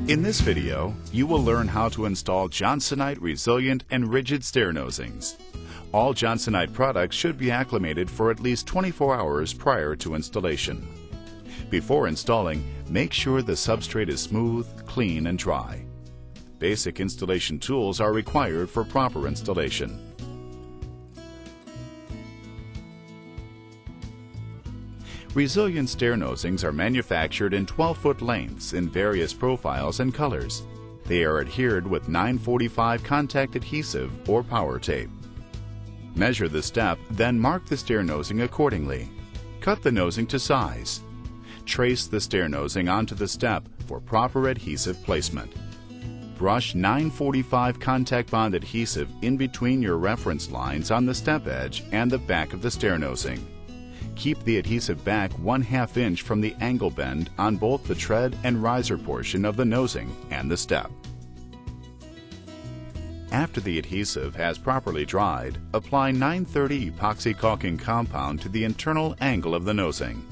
In this video, you will learn how to install Johnsonite resilient and rigid stair nosings. All Johnsonite products should be acclimated for at least 24 hours prior to installation. Before installing, make sure the substrate is smooth, clean, and dry. Basic installation tools are required for proper installation. Resilient stair nosings are manufactured in 12-foot lengths in various profiles and colors. They are adhered with 945 contact adhesive or power tape. Measure the step, then mark the stair nosing accordingly. Cut the nosing to size. Trace the stair nosing onto the step for proper adhesive placement. Brush 945 contact bond adhesive in between your reference lines on the step edge and the back of the stair nosing. Keep the adhesive back 1/2 inch from the angle bend on both the tread and riser portion of the nosing and the step. After the adhesive has properly dried, apply 930 epoxy caulking compound to the internal angle of the nosing.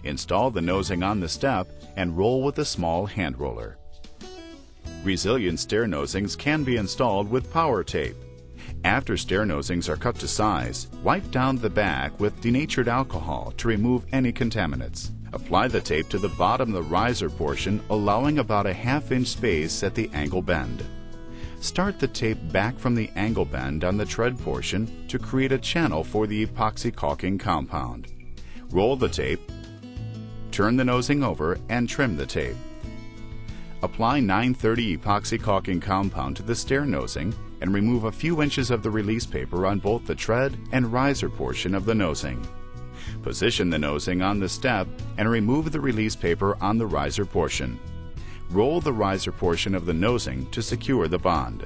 Install the nosing on the step and roll with a small hand roller. Resilient stair nosings can be installed with power tape. After stair nosings are cut to size, wipe down the back with denatured alcohol to remove any contaminants. Apply the tape to the bottom of the riser portion, allowing about a 1/2 inch space at the angle bend. Start the tape back from the angle bend on the tread portion to create a channel for the epoxy caulking compound. Roll the tape, turn the nosing over, and trim the tape. Apply 930 epoxy caulking compound to the stair nosing and remove a few inches of the release paper on both the tread and riser portion of the nosing. Position the nosing on the step and remove the release paper on the riser portion. Roll the riser portion of the nosing to secure the bond.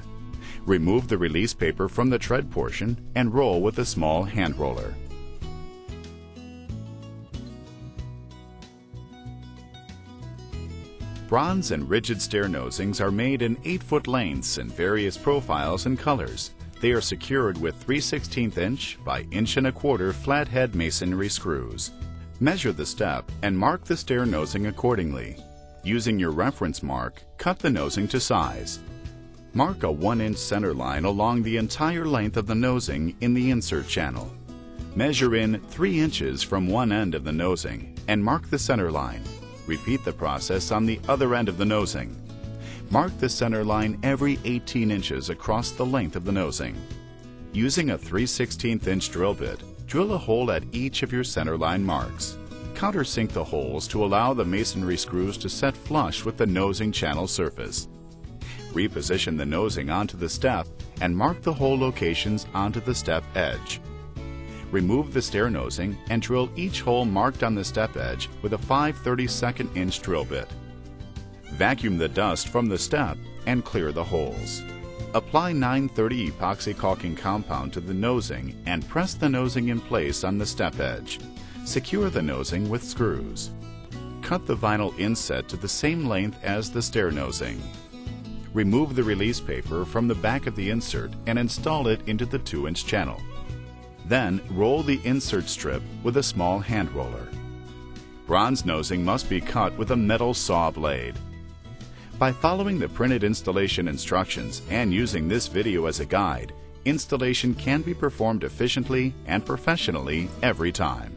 Remove the release paper from the tread portion and roll with a small hand roller. Bronze and rigid stair nosings are made in 8-foot lengths in various profiles and colors. They are secured with 3/16 inch by 1¼ inch flathead masonry screws. Measure the step and mark the stair nosing accordingly. Using your reference mark, cut the nosing to size. Mark a 1-inch center line along the entire length of the nosing in the insert channel. Measure in 3 inches from one end of the nosing and mark the center line. Repeat the process on the other end of the nosing. Mark the center line every 18 inches across the length of the nosing. Using a 3/16 inch drill bit, drill a hole at each of your center line marks. Countersink the holes to allow the masonry screws to set flush with the nosing channel surface. Reposition the nosing onto the step and mark the hole locations onto the step edge. Remove the stair nosing and drill each hole marked on the step edge with a 5/32 inch drill bit. Vacuum the dust from the step and clear the holes. Apply 930 epoxy caulking compound to the nosing and press the nosing in place on the step edge. Secure the nosing with screws. Cut the vinyl inset to the same length as the stair nosing. Remove the release paper from the back of the insert and install it into the 2-inch channel. Then roll the insert strip with a small hand roller. Bronze nosing must be cut with a metal saw blade. By following the printed installation instructions and using this video as a guide, installation can be performed efficiently and professionally every time.